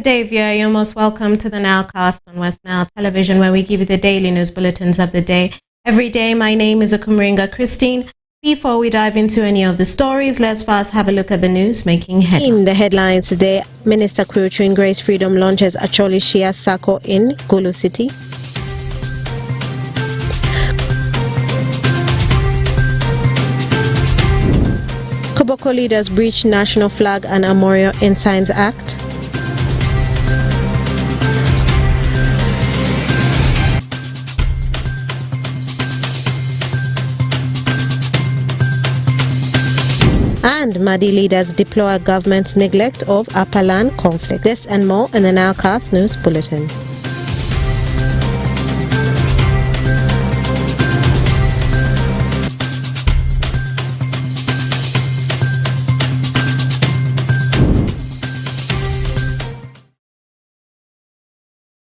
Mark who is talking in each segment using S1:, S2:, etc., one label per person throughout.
S1: Good day, viewer. You're most welcome to the Nilecast on Westnile Television, where we give you the daily news bulletins of the day. Every day, my name is Akumringa Christine. Before we dive into any of the stories, let's first have a look at the news making headlines. In the headlines today, Minister Quiltrin Grace Freedom launches Acholi Shia Sacco in Gulu City. Koboko leaders breach National Flag and Armorial Ensigns Act. And Madi leaders deplore government's neglect of Upper Land conflict. This and more in the Nilecast News Bulletin.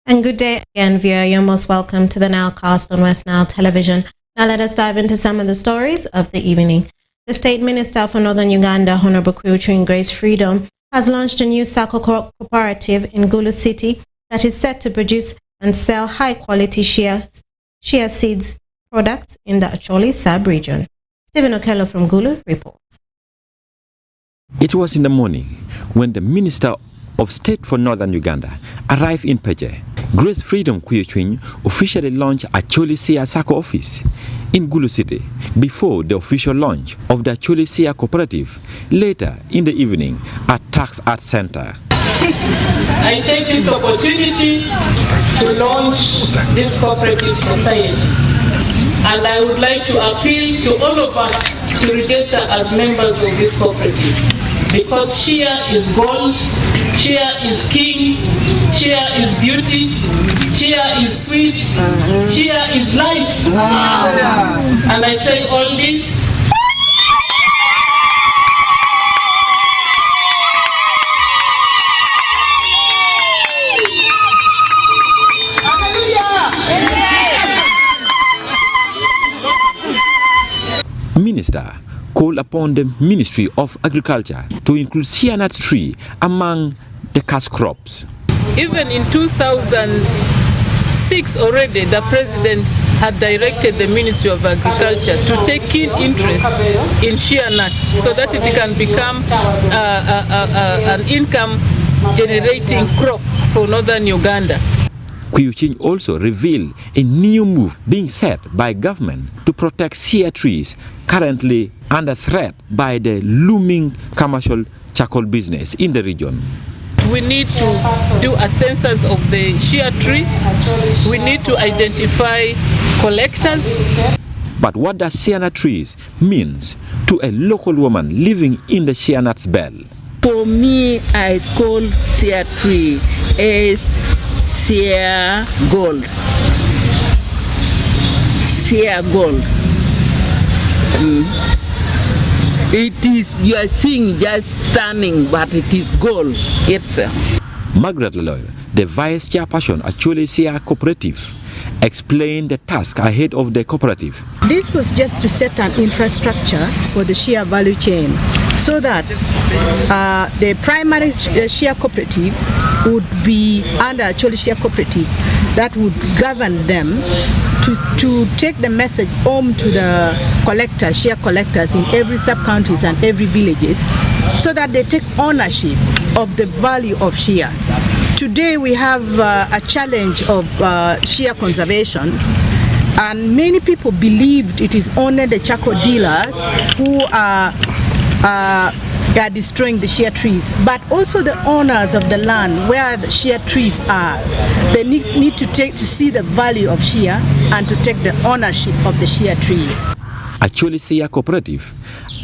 S1: And good day again, viewer. You're most welcome to the Nilecast on Westnile Television. Now let us dive into some of the stories of the evening. The State Minister for Northern Uganda, Honorable Quiltrin Grace Freedom, has launched a new Sacco cooperative in Gulu City that is set to produce and sell high-quality shea seeds products in the Acholi sub-region. Stephen Okello from Gulu reports.
S2: It was in the morning when the Minister of State for Northern Uganda arrived in Peje. Grace Freedom Quiltrin officially launched Acholi Shea Sacco office in Gulu City before the official launch of the Acholi Shea cooperative later in the evening at Tax Art Center.
S3: I take this opportunity to launch this cooperative society, and I would like to appeal to all of us to register as members of this cooperative, because shea is gold, shea is king, shea is beauty, shea is sweet, shea is life. And I say all this
S2: Minister called upon the Ministry of Agriculture to include shea nut tree among the cash crops.
S3: even in 2006 already, the President had directed the Ministry of Agriculture to take keen interest in shea nuts so that it can become an income-generating crop for northern Uganda.
S2: Quiltrin also revealed a new move being set by government to protect shea trees currently under threat by the looming commercial charcoal business in the region.
S3: We need to do a census of the shea tree. We need to identify collectors.
S2: But what does shea nut trees means to a local woman living in the shea nuts belt?
S4: For me, I call shea tree as shea gold. Shea gold. It is, you are seeing just stunning, but it is gold itself.
S2: Margaret Leloy, the vice chairperson at Acholi Shea Cooperative, explained the task ahead of the cooperative.
S5: This was just to set an infrastructure for the shea value chain so that the primary shea cooperative would be under Acholi Shea Cooperative that would govern them to take the message home to the collectors, shea collectors in every sub-counties and every villages so that they take ownership of the value of shea. Today we have a challenge of shea conservation, and many people believed it is only the charcoal dealers who are destroying the shea trees, but also the owners of the land where the shea trees are. They need to see the value of shea and to take the ownership of the shea trees.
S2: Acholi Shea Cooperative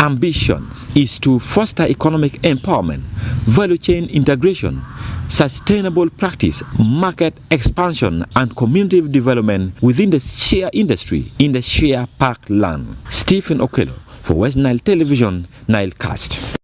S2: ambitions is to foster economic empowerment, value chain integration, sustainable practice, market expansion, and community development within the shea industry in the shea park land. Stephen Okello for Westnile Television, Nilecast.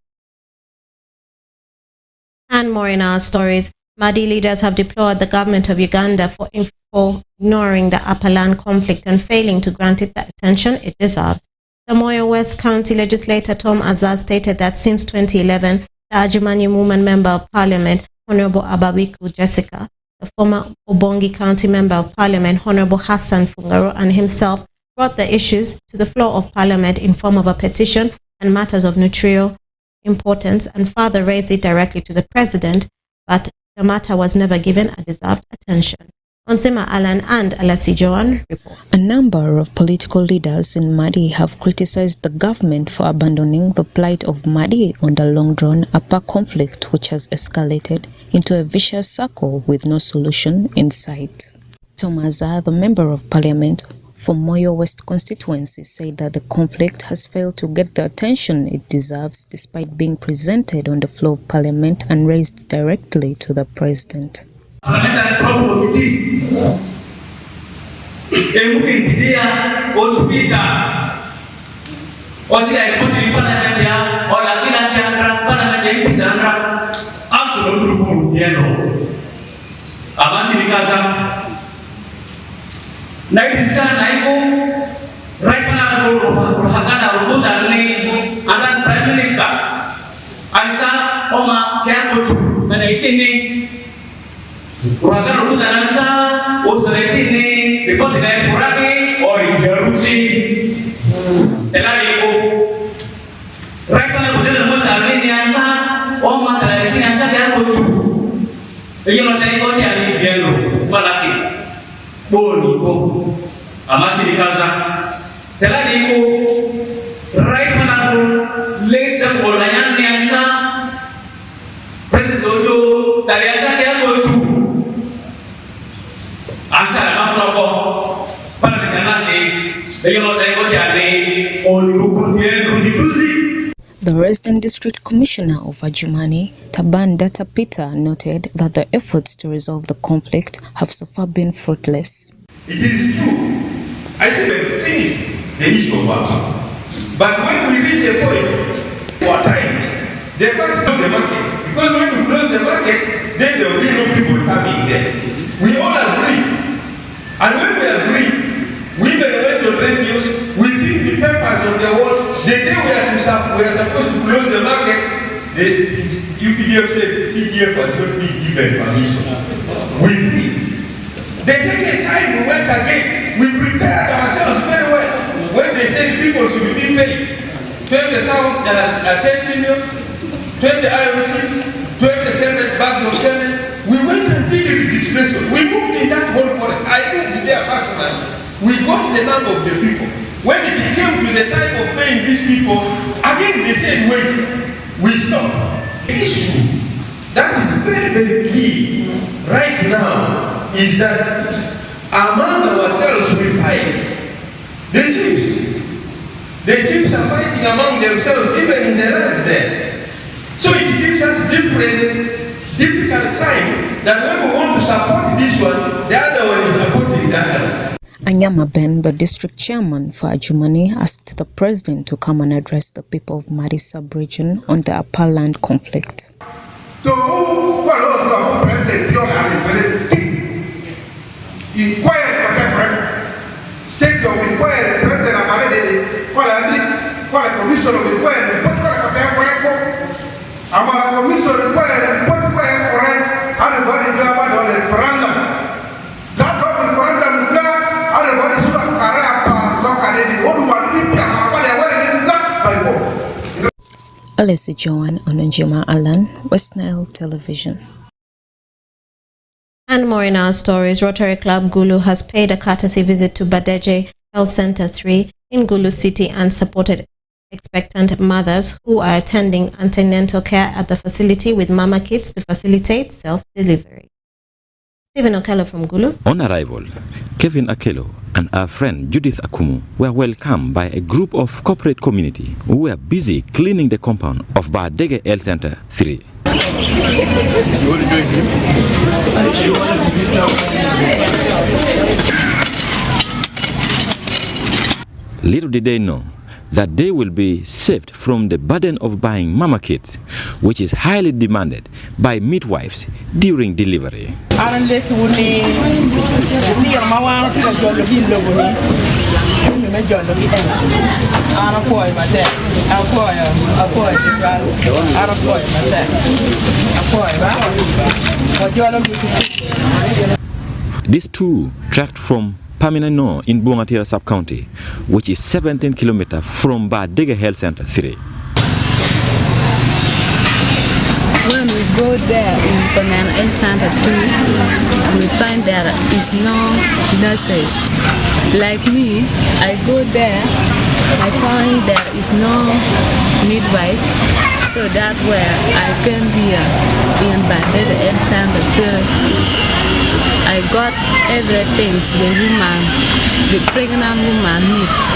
S1: And more in our stories. Madi leaders have deplored the government of Uganda for ignoring the Upper Land conflict and failing to grant it the attention it deserves. The Moyo West County legislator Tom Azar stated that since 2011, the Ajumanyu Woman Member of Parliament Honorable Ababiku Jessica, the former Obongi County Member of Parliament, Honorable Hassan Fungaro, and himself brought the issues to the floor of Parliament in form of a petition and matters of notarial importance, and further raised it directly to the President, but the matter was never given a deserved attention. Onsima Alan and Alessi Joan report.
S6: A number of political leaders in Madi have criticized the government for abandoning the plight of Madi on the long-drawn upper conflict, which has escalated into a vicious circle with no solution in sight. Tomaza, the Member of Parliament for Moyo West constituency, said that the conflict has failed to get the attention it deserves despite being presented on the floor of Parliament and raised directly to the President.
S7: Parliamentary problem committees. Mungkin dia ospita. Oji ay poti di Parliament ya, o laki-laki yang Parliament yang bisa angkat absolut berhubung dia no. Amasi di casa. Naik di sana itu, rakyat berhakana rubutan ini antara Prime Minister. Alisa oma kaya bocu, mana ini. Kurangkan urusan ansa, urusan ini, report dengan kurangin, orang jaruci, telah diku. Rakyat urusan masalah ini ansa, orang masalah ini ansa dia lucu. Jadi macam itu dia di dialog, malaki, boniku, masih di casa. Telah diku, rakyat aku lejar bolanya ni ansa, Presiden Dodo dari ansa dia lucu. Asal apa pada nasi, bagaimana saya kau tiada orang dia konstitusi.
S6: The resident district commissioner of Adjumani, Taban Data Peter, noted that the efforts to resolve the conflict have so far been fruitless.
S8: It is true. I think we finished the issue of our. But when we reach a point, at times, they first stop the market. Because when we close the market, then there will be no people coming there. We all agree. And when we agree, we even went to trade news, we picked the papers on the wall. The day we are supposed to close the market, the UPDF said CDF was not being given permission. We agreed. The second time we went again, we prepared ourselves very well. When they said people should be paid 10 million, 20 IOCs, 27 bags of cement, we went and did the registration. We moved in that whole forest. I moved there personally. We got the number of the people. When it came to the time of paying these people, again they said, wait, we stopped. The issue that is very, very key right now is that among ourselves we fight. The chiefs. The chiefs are fighting among themselves, even in the land there. So it gives us difficult time that when we want to support this one, the other one is supporting the other one.
S6: Anyama Ben, the district chairman for Adjumani, asked the president to come and address the people of Madi sub-region on the upper land conflict.
S9: So, what president inquire state of inquiry, president of call a commission of inquiry, I'm a commission of inquiry, everybody do about the referendum. That referendum, everybody should have
S6: Alessi Joan, Onanjima Alan, Westnile Television.
S1: And more in our stories. Rotary Club Gulu has paid a courtesy visit to Badeje Health Center 3 in Gulu City and supported expectant mothers who are attending antenatal care at the facility with mama kits to facilitate self-delivery. Stephen Okello from Gulu.
S2: On arrival, Kevin Akello and our friend Judith Akumu were welcomed by a group of corporate community who were busy cleaning the compound of Badege Health Center 3. Little did they know that they will be saved from the burden of buying mama kits, which is highly demanded by midwives during delivery. These two tracked from Paminano in Bungatira sub-county, which is 17 kilometers from Badege Health Center 3.
S10: When we go there in Paminano Health Center 2, we find there is no nurses. Like me, I go there, I find there is no midwife, so that way I came here in Badege Health Center 3. I got everything the pregnant woman needs.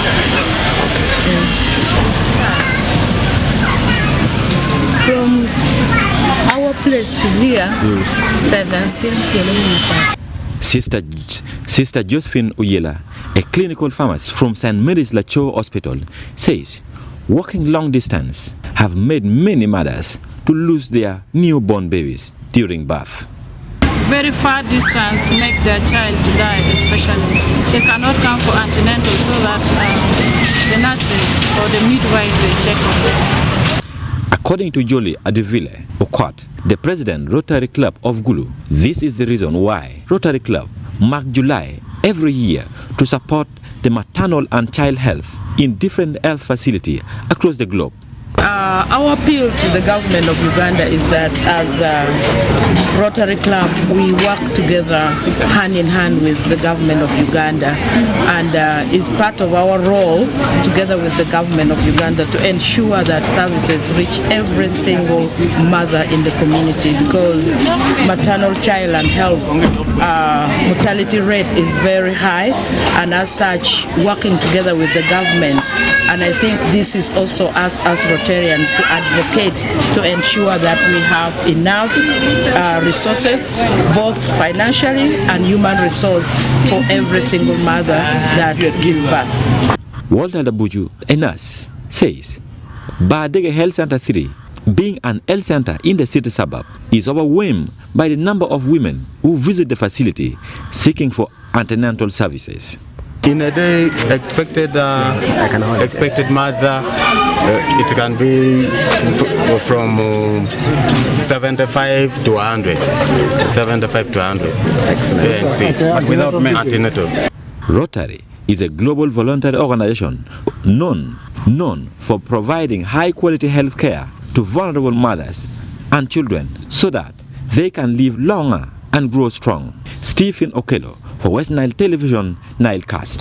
S10: From our place to here, 17 kilometers.
S2: Sister Josephine Uyela, a clinical pharmacist from St. Mary's Lacho Hospital, says walking long distance have made many mothers to lose their newborn babies during birth.
S11: Very far distance make their child to die, especially. They cannot come for antenatal so that the nurses or the midwife will check on them.
S2: According to Jolie Adivile Okot, the president Rotary Club of Gulu, this is the reason why Rotary Club mark July every year to support the maternal and child health in different health facilities across the globe.
S5: Our appeal to the government of Uganda is that as a Rotary Club, we work together hand in hand with the government of Uganda, and is part of our role together with the government of Uganda to ensure that services reach every single mother in the community, because maternal child and health mortality rate is very high, and as such working together with the government, and I think this is also us as Rotarians to advocate to ensure that we have enough resources, both financially and human resource, for every single mother that give birth.
S2: Walter Dabuju, a nurse, says Badege Health Center 3, being an health center in the city suburb, is overwhelmed by the number of women who visit the facility seeking for antenatal services.
S12: In a day, expected mother, it can be from 75 to 100. 75 to 100. Excellent.
S13: But without
S12: antenatal.
S2: Rotary is a global voluntary organization known for providing high-quality health care to vulnerable mothers and children so that they can live longer and grow strong. Stephen Okello for Westnile Television, Nilecast.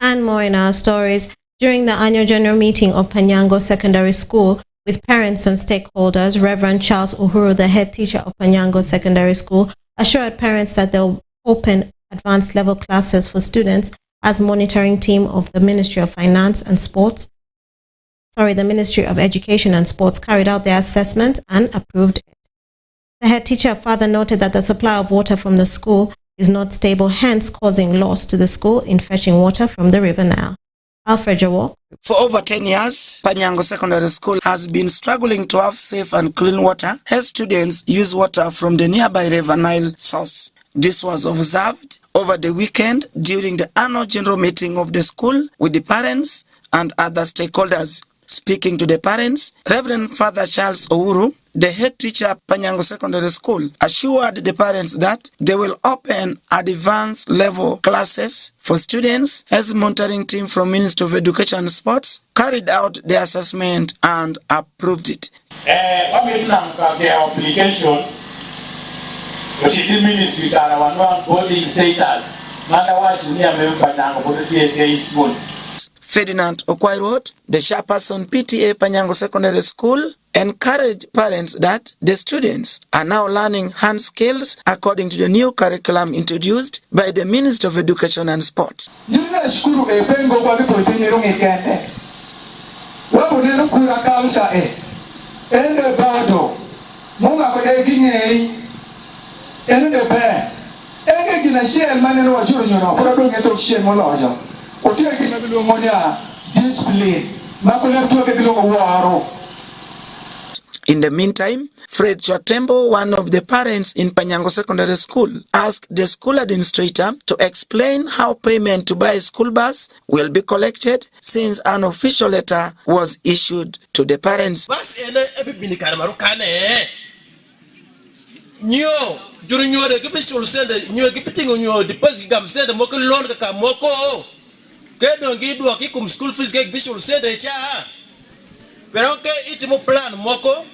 S1: And more in our stories. During the annual general meeting of Panyango Secondary School with parents and stakeholders, Reverend Charles Uhuru, the head teacher of Panyango Secondary School, assured parents that they'll open advanced level classes for students as monitoring team of the Ministry of the Ministry of Education and Sports carried out their assessment and approved it. The head teacher further noted that the supply of water from the school is not stable, hence causing loss to the school in fetching water from the River Nile. Alfred Jawok.
S14: For over 10 years, Panyango Secondary School has been struggling to have safe and clean water as students use water from the nearby River Nile source. This was observed over the weekend during the annual general meeting of the school with the parents and other stakeholders. Speaking to the parents, Reverend Father Charles Uhuru, the head teacher at Panyango Secondary School, assured the parents that they will open advanced level classes for students as monitoring team from Ministry of Education and Sports carried out the assessment and approved it.
S15: Application, the ministry boarding status,
S14: Ferdinand Okwairot, the chairperson PTA Panyango Secondary School, encouraged parents that the students are now learning hand skills according to the new curriculum introduced by the Minister of Education and Sports. In the the meantime, Fred Chatembo, one of the parents in Panyango Secondary School, asked the school administrator to explain how payment to buy a school bus will be collected since an official letter was issued to the parents.
S13: Pero que itimo plan moko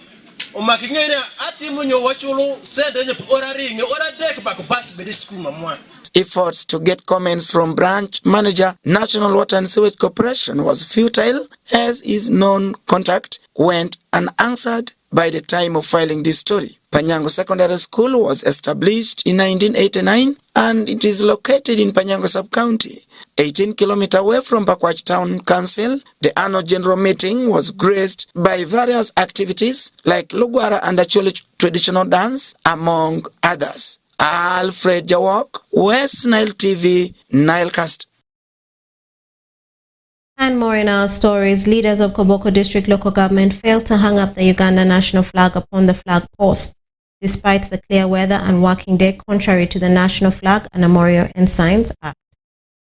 S13: umakingene atimu nyo wachulu sende nyo orari nyo oradek ba ko pass be school mamwa.
S14: Efforts to get comments from branch manager National Water and Sewage Corporation was futile, as his non-contact went unanswered by the time of filing this story. Panyango Secondary School was established in 1989 and it is located in Panyango Sub-County, 18 kilometers away from Pakwach Town Council. The annual general meeting was graced by various activities like Lugwara and Acholi traditional dance, among others. Alfred Jawok, Westnile TV, Nilecast.
S1: And more in our stories, leaders of Koboko District local government failed to hang up the Uganda national flag upon the flag post, despite the clear weather and working day, contrary to the National Flag and Memorial Ensigns Act.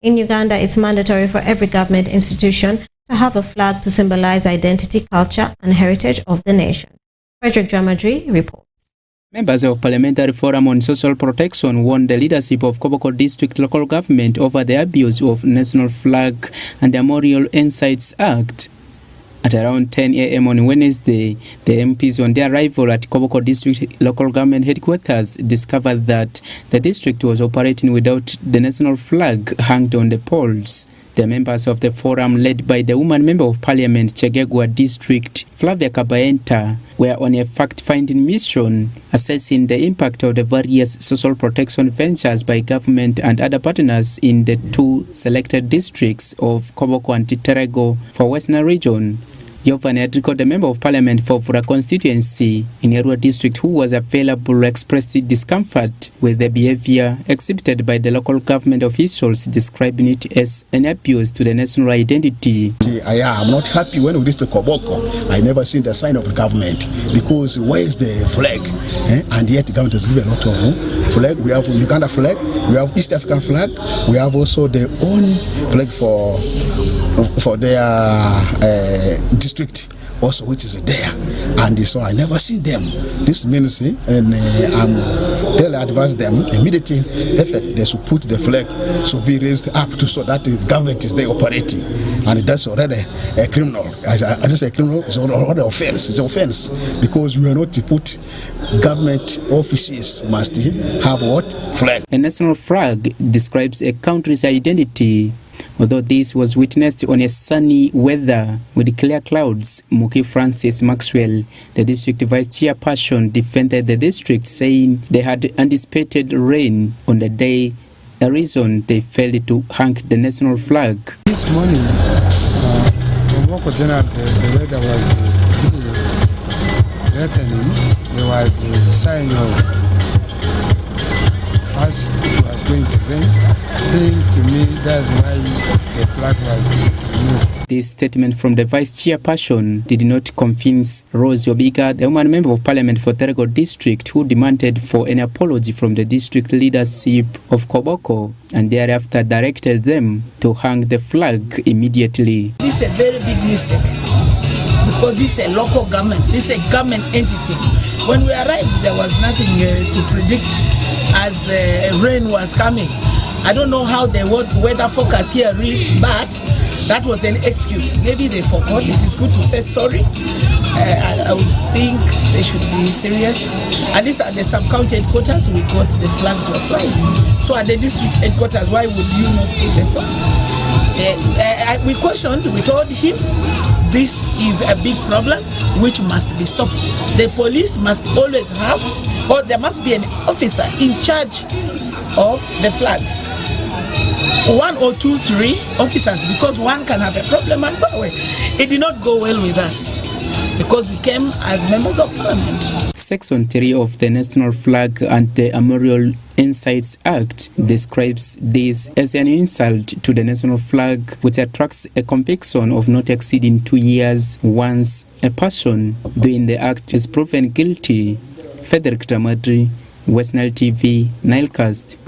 S1: In Uganda, it's mandatory for every government institution to have a flag to symbolize identity, culture, and heritage of the nation. Frederick Dramadri reports.
S16: Members of Parliamentary Forum on Social Protection warned the leadership of Koboko District local government over the abuse of National Flag and the Memorial Ensigns Act. At around 10 a.m. on Wednesday, the MPs on their arrival at Koboko District local government headquarters discovered that the district was operating without the national flag hanged on the poles. The members of the forum, led by the woman member of parliament Chegegwa District, Flavia Kabaenta, were on a fact-finding mission assessing the impact of the various social protection ventures by government and other partners in the two selected districts of Koboko and Terego for Westnile region. Yovani Adriko, the member of parliament for Fura constituency in Erua district who was available, expressed discomfort with the behavior exhibited by the local government officials, describing it as an abuse to the national identity.
S17: I am not happy when we reach to Koboko. I never seen the sign of the government, because where is the flag? And yet the government has given a lot of flag. We have Uganda flag, we have East African flag, we have also their own flag for their district also, which is there, and so I never seen them. This means, and I'm really advise them immediately effect they should put the flag should be raised up to so that the government is there operating, and that's already a criminal. As I say, a criminal is already offense. It's offense because you are not to put government offices must have what flag.
S16: A national flag describes a country's identity. Although this was witnessed on a sunny weather with clear clouds, Muki Francis Maxwell, the district vice chairperson, defended the district, saying they had anticipated rain on the day, a reason they failed to hang the national flag.
S18: This morning, on Woko General, the weather was threatening. There was a sign of as it was going to rain. To me, that's why the flag was removed.
S16: This statement from the vice chairperson did not convince Rose Obiga, the woman member of parliament for Terego district, who demanded for an apology from the district leadership of Koboko and thereafter directed them to hang the flag immediately.
S19: This is a very big mistake because this is a local government, this is a government entity. When we arrived, there was nothing to predict as rain was coming. I don't know how the weather forecast here reads, but that was an excuse. Maybe they forgot. It is good to say sorry. I would think they should be serious. At least at the sub-county headquarters, we got the flags were flying. So at the district headquarters, why would you not put the flags? We cautioned, we told him, this is a big problem which must be stopped. The police must always have, or there must be an officer in charge of the flags. 1 or 2, 3 officers, because one can have a problem and go away. It did not go well with us because we came as members of parliament.
S16: Section 3 of the National Flag and the Armorial Insights Act describes this as an insult to the national flag, which attracts a conviction of not exceeding 2 years once a person doing the act is proven guilty. Frederick Tamadri, Westnile TV, Nilecast.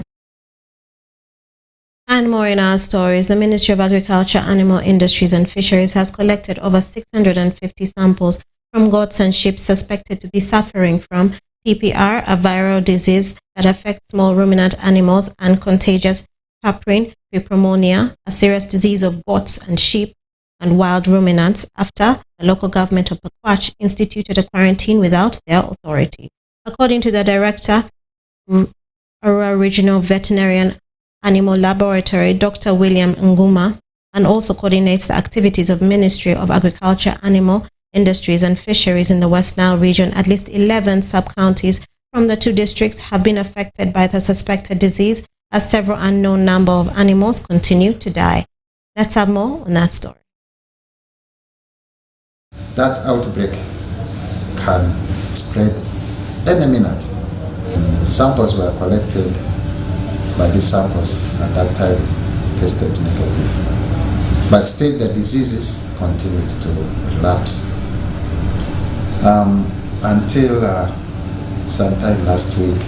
S1: And more in our stories. The Ministry of Agriculture, Animal Industries and Fisheries has collected over 650 samples from goats and sheep suspected to be suffering from PPR, a viral disease that affects small ruminant animals, and contagious papain pneumonia, a serious disease of goats and sheep and wild ruminants, after the local government of Pakwach instituted a quarantine without their authority. According to the director, Aurora Regional Veterinarian Animal Laboratory, Dr. William Nguma, and also coordinates the activities of Ministry of Agriculture, Animal Industries and Fisheries in the West Nile region. At least 11 sub-counties from the 2 districts have been affected by the suspected disease, as several unknown number of animals continue to die. Let's have more on that story.
S20: That outbreak can spread any minute. Samples were collected, but these samples at that time tested negative. But still the diseases continued to relapse. Until sometime last week,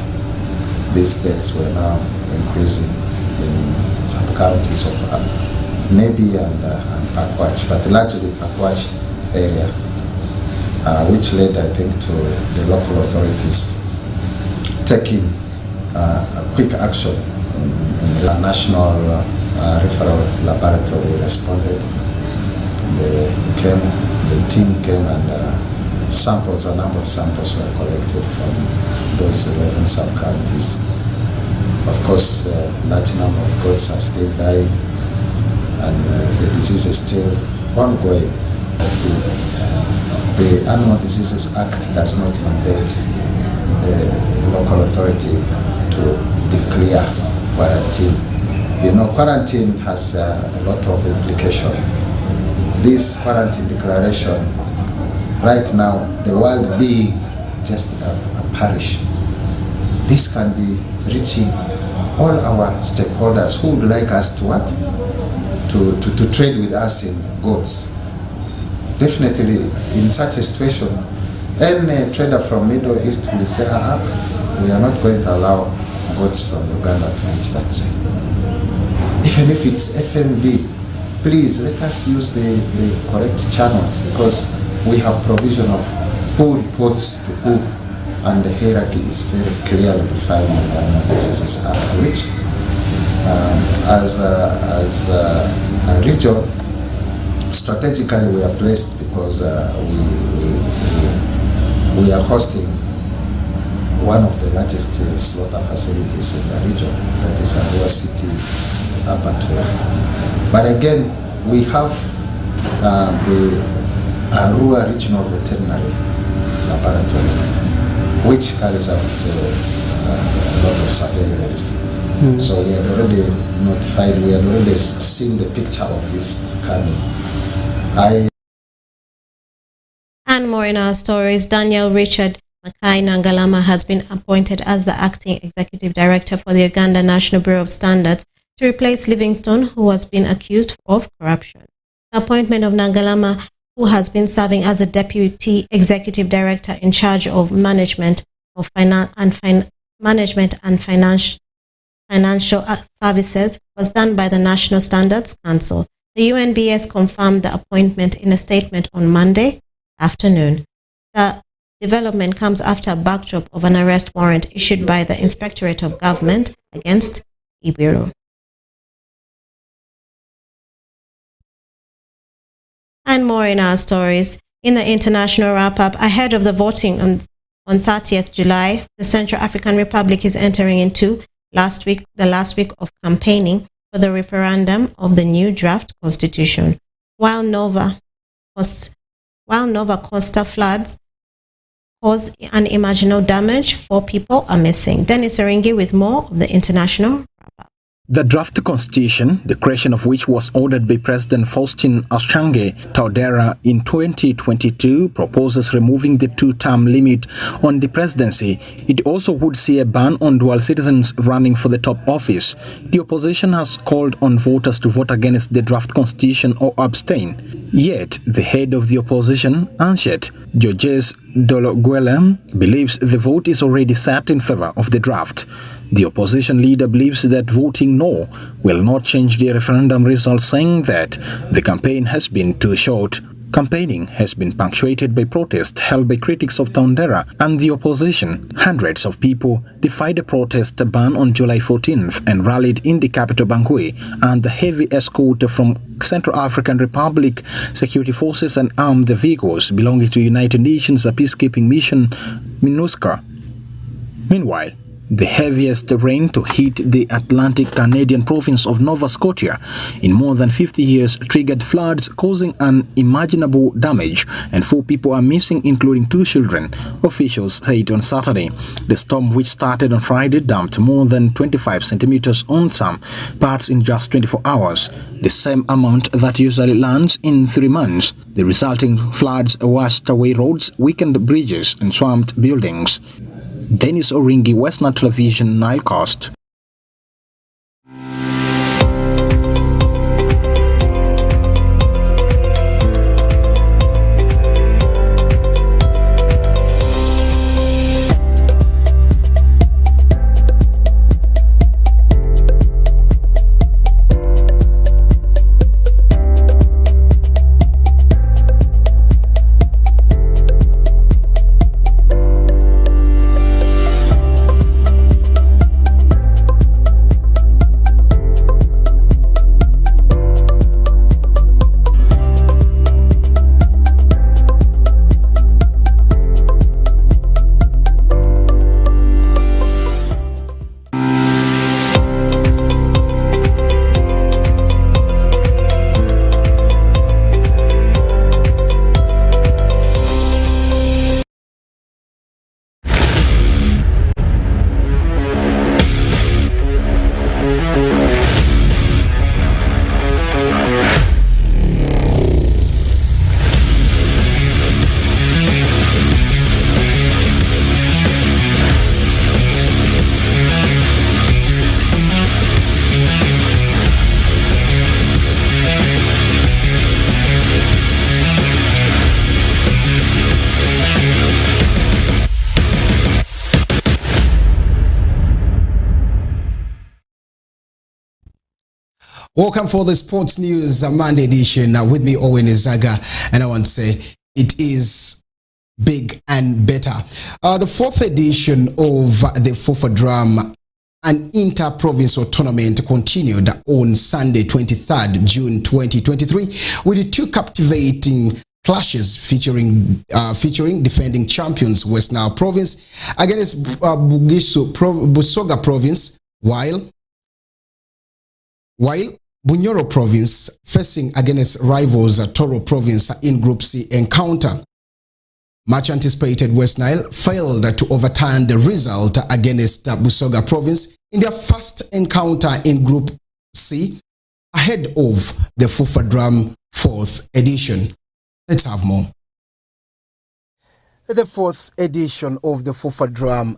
S20: these deaths were now increasing in some counties of Nebi and Pakwach, but largely Pakwach area, which led, I think, to the local authorities taking a quick action. In the national referral laboratory responded. The team came and a number of samples were collected from those 11 sub-counties. Of course, a large number of goats are still dying, and the disease is still ongoing. The Animal Diseases Act does not mandate the local authority to declare quarantine. You know, quarantine has a lot of implication. This quarantine declaration, right now, the world being just a parish, this can be reaching all our stakeholders who would like us to what? To trade with us in goats. Definitely, in such a situation, any trader from Middle East will say, we are not going to allow goats from Uganda to reach that side. Even if it's FMD, please let us use the correct channels, because we have provision of who reports to who, and the hierarchy is very clearly defined in the Animal Diseases Act, which as a region, strategically we are placed because we are hosting one of the largest slaughter facilities in the region, that is Arua City Abattoir. But again, we have the Arua Regional Veterinary Laboratory, which carries out a lot of surveillance. So we had already notified, we had already seen the picture of this coming.
S1: And more in our stories. Daniel Richard Makai Nangalama has been appointed as the acting executive director for the Uganda National Bureau of Standards to replace Livingstone, who has been accused of corruption. The appointment of Nangalama, who has been serving as a deputy executive director in charge of management of management and financial services, was done by the National Standards Council. The UNBS confirmed the appointment in a statement on Monday afternoon. The development comes after a backdrop of an arrest warrant issued by the Inspectorate of Government against Ibiro. And more in our stories. In the international wrap-up, ahead of the voting on 30th July, the Central African Republic is entering into the last week of campaigning for the referendum of the new draft constitution. While Nova Costa floods cause unimaginable damage, 4 people are missing. Dennis Oringi with more of the international wrap-up.
S21: The draft constitution, the creation of which was ordered by President Faustin Archange Touadera in 2022, proposes removing the two-term limit on the presidency. It also would see a ban on dual citizens running for the top office. The opposition has called on voters to vote against the draft constitution or abstain. Yet, the head of the opposition, Anshet Georges Dologuele, believes the vote is already set in favor of the draft. The opposition leader believes that voting no will not change the referendum result, saying that the campaign has been too short. Campaigning has been punctuated by protests held by critics of Touadera and the opposition. Hundreds of people defied a protest ban on July 14th and rallied in the capital Bangui, and the heavy escort from Central African Republic security forces and armed vehicles belonging to United Nations peacekeeping mission MINUSCA. Meanwhile, the heaviest rain to hit the Atlantic Canadian province of Nova Scotia in more than 50 years triggered floods causing unimaginable damage, and 4 people are missing, including 2 children, officials said on Saturday. The storm, which started on Friday, dumped more than 25 centimeters on some parts in just 24 hours, the same amount that usually lands in 3 months. The resulting floods washed away roads, weakened bridges, and swamped buildings. Dennis Oringi, Westnile Television, Nile Coast.
S22: Welcome for the Sports News Monday edition. With me, Owen Izaga, and I want to say it is big and better. The 4th edition of the FUFA Drum and Inter-Provincial Tournament continued on Sunday, 23rd June 2023, with 2 captivating clashes featuring defending champions Westnile Province against Busoga Province, while Bunyoro Province facing against rivals Toro Province in Group C encounter. Much anticipated Westnile failed to overturn the result against Busoga Province in their first encounter in Group C ahead of the FUFA Drum 4th edition. Let's have more. The 4th edition of the FUFA Drum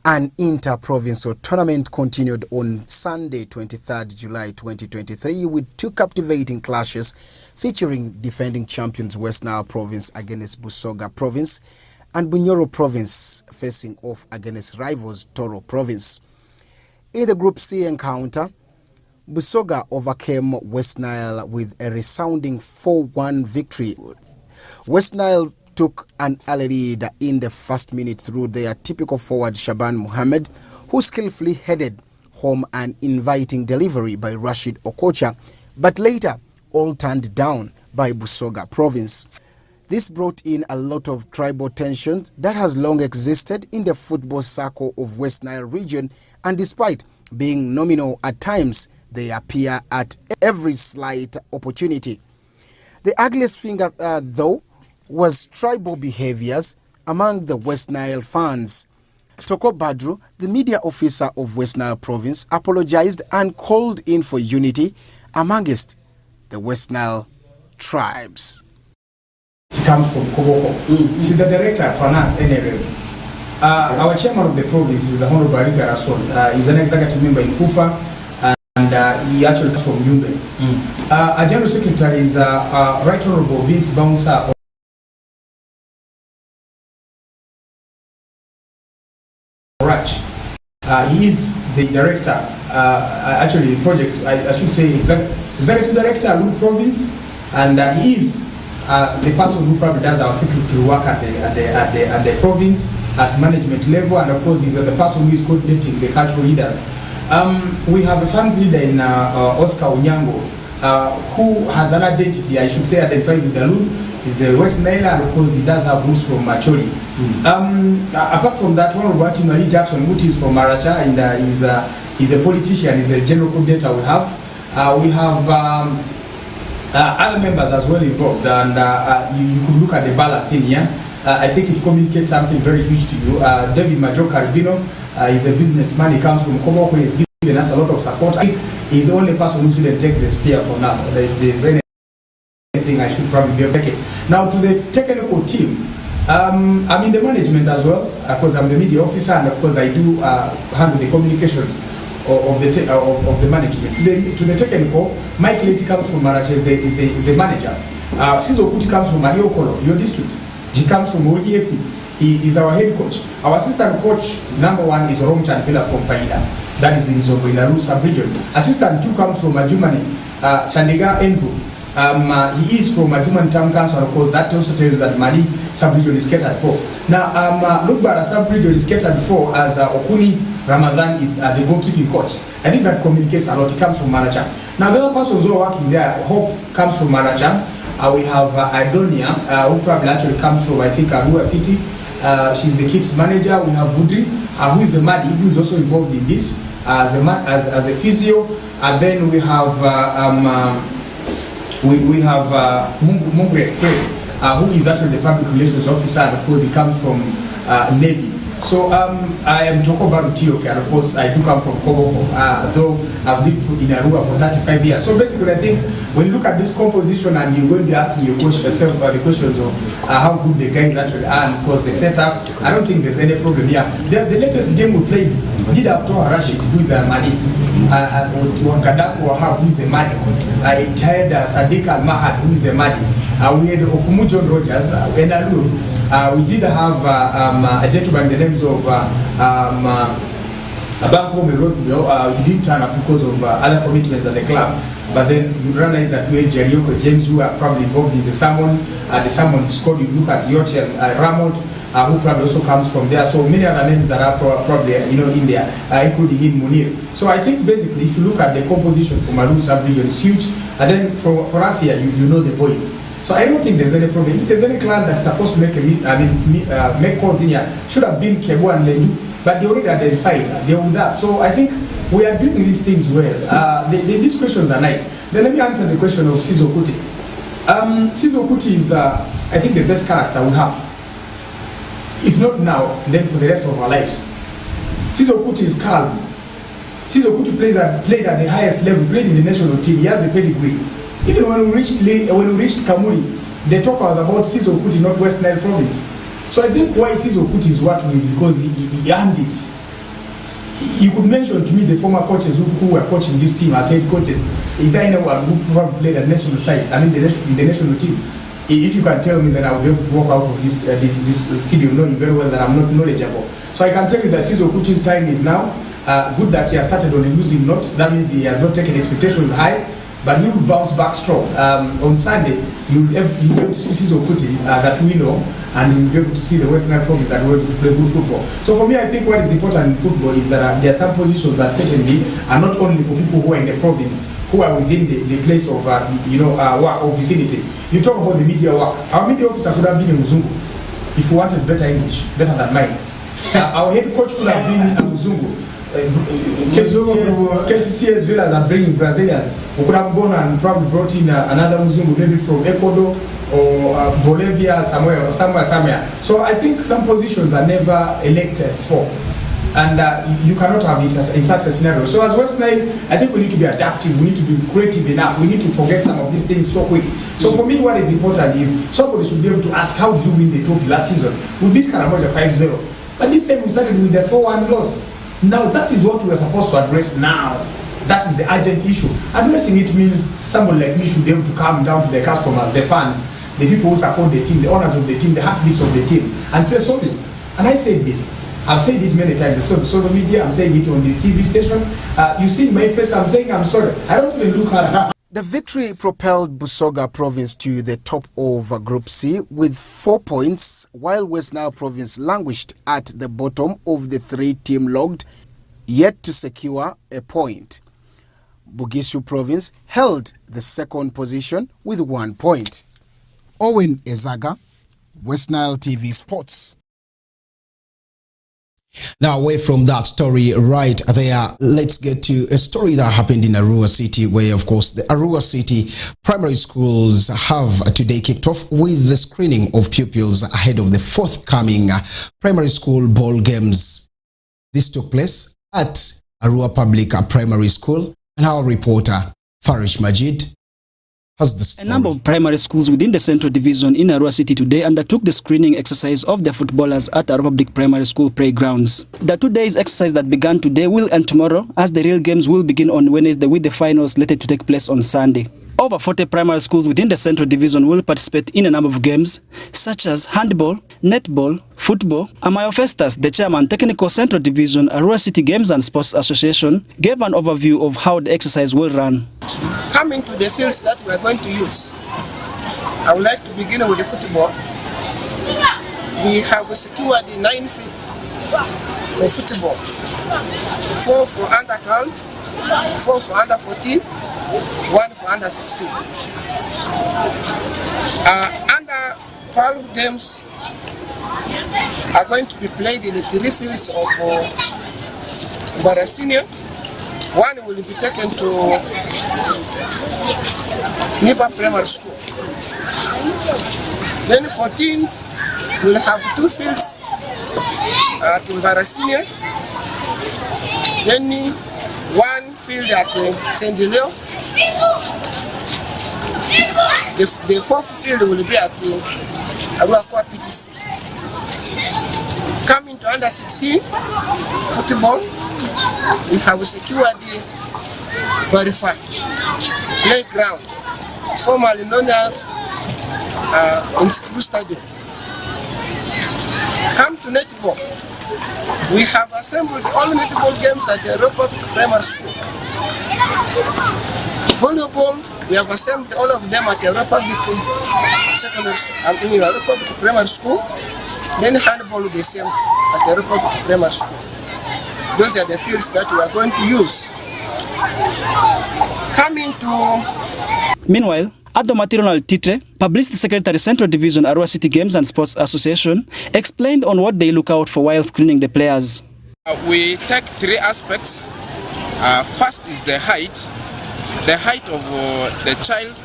S22: and Inter-Provincial Tournament continued on Sunday, 23rd July 2023, with 2 captivating clashes featuring defending champions Westnile Province against Busoga Province and Bunyoro Province facing off against rivals Toro Province. In the Group C encounter, Busoga overcame Westnile with a resounding 4-1 victory. Westnile took an early lead in the first minute through their typical forward Shaban Mohammed, who skillfully headed home an inviting delivery by Rashid Okocha, but later all turned down by Busoga Province. This brought in a lot of tribal tension that has long existed in the football circle of Westnile region, and despite being nominal at times, they appear at every slight opportunity. The ugliest finger, though, was tribal behaviors among the Westnile fans. Toko Badru, the media officer of Westnile province, apologized and called in for unity amongst the Westnile tribes.
S3: She comes from Koboko. She's the director of finance NILE. Our chairman of the province is Honorable Bariga Rason. He's an executive member in FUFA, and he actually comes from Yumbe. Our general secretary is Right Honorable Vince Bouncer. He is the director, actually projects, I should say executive director at Luke Province, and he is the person who probably does our secretary work at the province, at management level, and of course he's the person who is coordinating the cultural leaders. We have a funds leader in Oscar Onyango, who has an identity, I should say, identified with the Lulu. He's a Westnile, and of course he does have roots from Macholi. Apart from that, one Robert Mali Jackson, who is from Maracha, and he's a politician, he's a general coordinator we have. We have other members as well involved, and you could look at the balance in here. I think it communicates something very huge to you. David Majo Caribino is a businessman. He comes from Koboko. He's given us a lot of support. I think he's the only person who shouldn't take the spear for now. If there's anything, I should probably be able to take it. Now to the technical team. I'm in the management as well, because I'm the media officer, and of course I do handle the communications of the management. To the technical, Mike Leti comes from Maracha, is the manager. Sizo Kuti comes from Mariokolo, your district. He comes from Oliepi. He is our head coach. Our assistant coach, number 1, is Rom Chanpila from Paida. That is in Zobo, in Aru sub-region. Assistant 2 comes from Majumani, Chandiga Andrew. He is from Majuman Town Council, and of course that also tells that Mali sub-region is catered for. Now, Lukbara sub-region is catered for as Okuni Ramadan is the goalkeeping coach. I think that communicates a lot. He comes from Maracha. Now, the other persons who are working there, Hope comes from Maracha. We have Adonia, who probably actually comes from, I think, Arua City. She's the kids manager. We have Vudri, who is the Madi, who is also involved in this as a physio. And then we have Mungre Fred, who is actually the public relations officer, and of course he comes from Navy. So I am talking about Ethiopia, and of course I do come from Koboko, though I've lived in Arua for 35 years. So basically I think when you look at this composition and you're going to be asking yourself the questions of how good the guys actually are, and of course the setup, I don't think there's any problem here. The latest game we played did have Toha Rashid, who is a Mali, Gaddafi Wahab, who is a Mali. It had Sadiq Al-Mahad, who is a Mali. We had Okumu John Rogers, we did have a gentleman, the names of Banko Merothio. He didn't turn up because of other commitments at the club. But then you realize that we had Jerioko James, who are probably involved in the salmon squad. You look at Yochel Ramon, who probably also comes from there. So many other names that are probably in there, including in Munir. So I think basically, if you look at the composition for Maru sub-region, it's huge. And then for us here, you know the boys. So I don't think there's any problem. If there's any clan that's supposed to make calls in here, should have been Kebu and Lendu, but they already identified. They're with us. So I think we are doing these things well. These questions are nice. Then let me answer the question of Sizo Kuti. Sizo Kuti is, I think, the best character we have. If not now, then for the rest of our lives. Sizo Kuti is calm. Sizo Kuti played at the highest level, played in the national team. He has the pedigree. Even when we reached Kamuri, the talk was about Sizo Kuti, not Westnile province. So I think why Sizo Kuti is what he is, because he earned it. You could mention to me the former coaches who were coaching this team as head coaches. Is there anyone who probably played at national side? I mean, in the national team. If you can tell me, then I'll be able to walk out of this stadium knowing very well that I'm not knowledgeable. So I can tell you that Sizo Kuti's time is now. Good that he has started on a losing note. That means he has not taken expectations high. But he will bounce back strong. On Sunday, you'll be able to see Sizo Kuti that we know, and you'll be able to see the Westnile province that we're able to play good football. So for me, I think what is important in football is that there are some positions that certainly are not only for people who are in the province, who are within the place of work or vicinity. You talk about the media work. Our media officer could have been a Muzungu if we wanted better English, better than mine. Our head coach could have been a Muzungu. KCC as well as are bringing Brazilians. We could have gone and probably brought in another Muzungu, maybe from Ecuador or Bolivia, somewhere. So I think some positions are never elected for. and you cannot have it in such a scenario. So as Westnile, I think we need to be adaptive, we need to be creative enough, we need to forget some of these things so quick. So for me, what is important is somebody should be able to ask, how did you win the trophy last season? We beat Karamoja 5-0, but this time we started with the 4-1 loss. Now that is what we are supposed to address now. That is the urgent issue. Addressing it means somebody like me should be able to come down to the customers, the fans, the people who support the team, the owners of the team, the heartbeats of the team, and say sorry. And I said this. I've said it many times. It's on social media. I'm saying it on the TV station. You see my face. I'm saying I'm sorry. I don't even look at.
S22: The victory propelled Busoga Province to the top of Group C with 4 points, while Westnile Province languished at the bottom of the 3-team logged, yet to secure a point. Bugisu Province held the second position with 1 point. Owen Ezaga, Westnile TV Sports.
S4: Now, away from that story right there, let's get to a story that happened in Arua City, where, of course, the Arua City primary schools have today kicked off with the screening of pupils ahead of the forthcoming primary school ball games. This took place at Arua Public Primary School, and our reporter, Farish Majid, has the story.
S7: A number of primary schools within the Central Division in Arua City today undertook the screening exercise of their footballers at Arua Public Primary School playgrounds. The 2 days exercise that began today will end tomorrow, as the real games will begin on Wednesday, with the finals slated to take place on Sunday. Over 40 primary schools within the Central Division will participate in a number of games, such as handball, netball, football. Amayo Festus, the chairman, Technical Central Division, Arua City Games and Sports Association, gave an overview of how the exercise will run.
S23: Coming to the fields that we are going to use, I would like to begin with the football. We have secured 9 fields for football. 4 for under 12, 4 for under 14, 1 for under 16. Under 12 games are going to be played in the 3 fields of Bara Senior. 1 will be taken to Niva Primary School. Then 14s will have 2 fields at Bara Senior. Then 1 field at St. Leo. The 4th field will be at Aruakwa PTC. Coming to under 16 football, we have secured the verified playground, formerly known as Inskru Stadium. Come to netball. We have assembled all netball games at the Arua Public Primary School. Volleyball, we have assembled all of them at the Arua Public Primary School. Then handball the same at the Arua Public Primary School. Those are the fields that we are going to use. Coming to...
S7: Meanwhile, Adomatirional Titre, Publicity Secretary Central Division, Arua City Games and Sports Association, explained on what they look out for while screening the players.
S8: We take 3 aspects. First is the height. The height of the child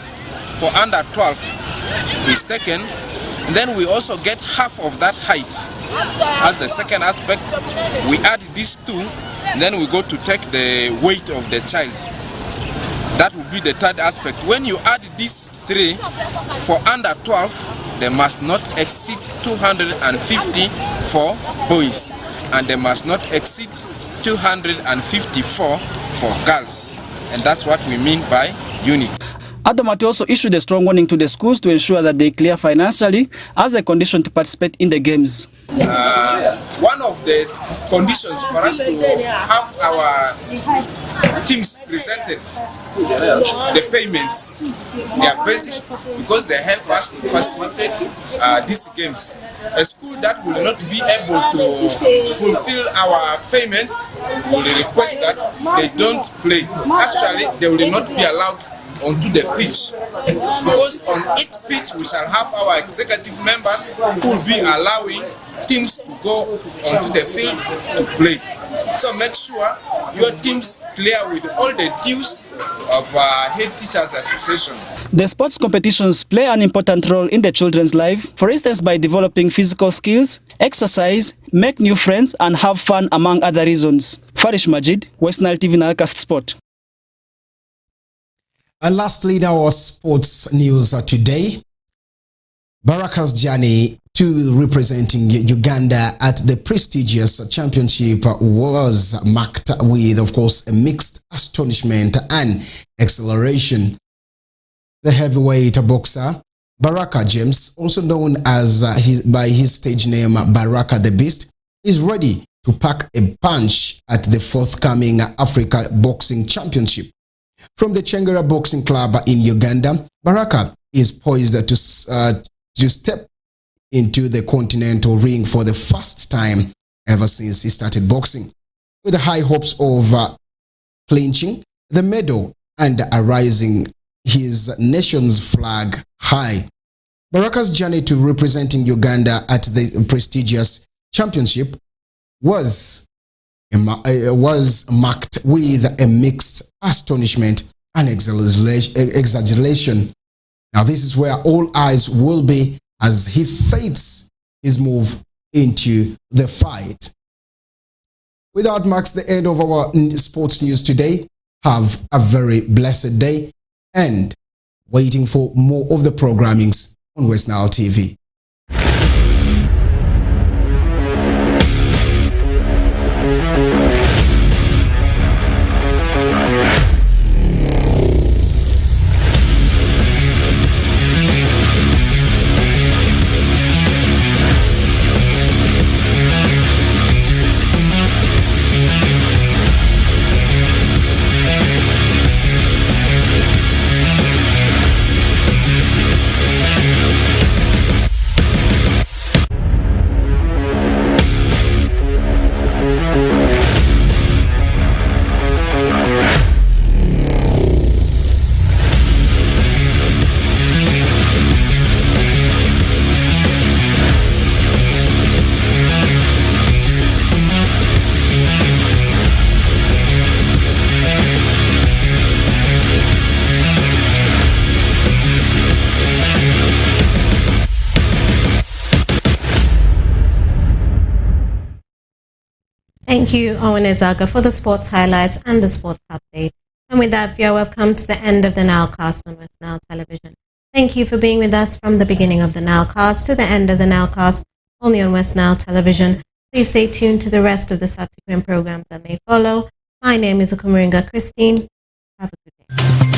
S8: for under 12 is taken. Then we also get half of that height. As the second aspect, we add these 2, then we go to take the weight of the child. That will be the third aspect. When you add these 3 for under 12, they must not exceed 250 for boys, and they must not exceed 254 for girls. And that's what we mean by unit.
S7: Adomati also issued a strong warning to the schools to ensure that they clear financially as a condition to participate in the games.
S8: One of the conditions for us to have our teams presented, the payments, they are basic because they help us to facilitate these games. A school that will not be able to fulfill our payments will request that they don't play. Actually, they will not be allowed onto the pitch, because on each pitch we shall have our executive members who will be allowing teams to go onto the field to play.
S6: So make sure your teams clear with all the dues of Head Teachers Association.
S7: The sports competitions play an important role in the children's life, for instance by developing physical skills, exercise, make new friends and have fun among other reasons. Farish Majid, Westnile TV Nalcast Sport.
S4: And lastly, in our sports news today, Baraka's journey to representing Uganda at the prestigious championship was marked with, of course, a mixed astonishment and exhilaration. The heavyweight boxer Baraka James, also known as by his stage name Baraka the Beast, is ready to pack a punch at the forthcoming Africa Boxing Championship. From the Chengera Boxing Club in Uganda, Baraka is poised to step into the continental ring for the first time ever since he started boxing, with the high hopes of clinching the medal and raising his nation's flag high. Baraka's journey to representing Uganda at the prestigious championship was marked with a mixed astonishment and exaggeration. Now this is where all eyes will be as he fades his move into the fight. With that marks the end of our sports news today. Have a very blessed day and waiting for more of the programmings on Westnile TV.
S1: Thank you, Owen Ezaga, for the sports highlights and the sports update. And with that, we are welcome to the end of the NILEcast on Westnile Television. Thank you for being with us from the beginning of the NILEcast to the end of the NILEcast, only on Westnile Television. Please stay tuned to the rest of the subsequent programs that may follow. My name is Okumuringa Christine. Have a good day.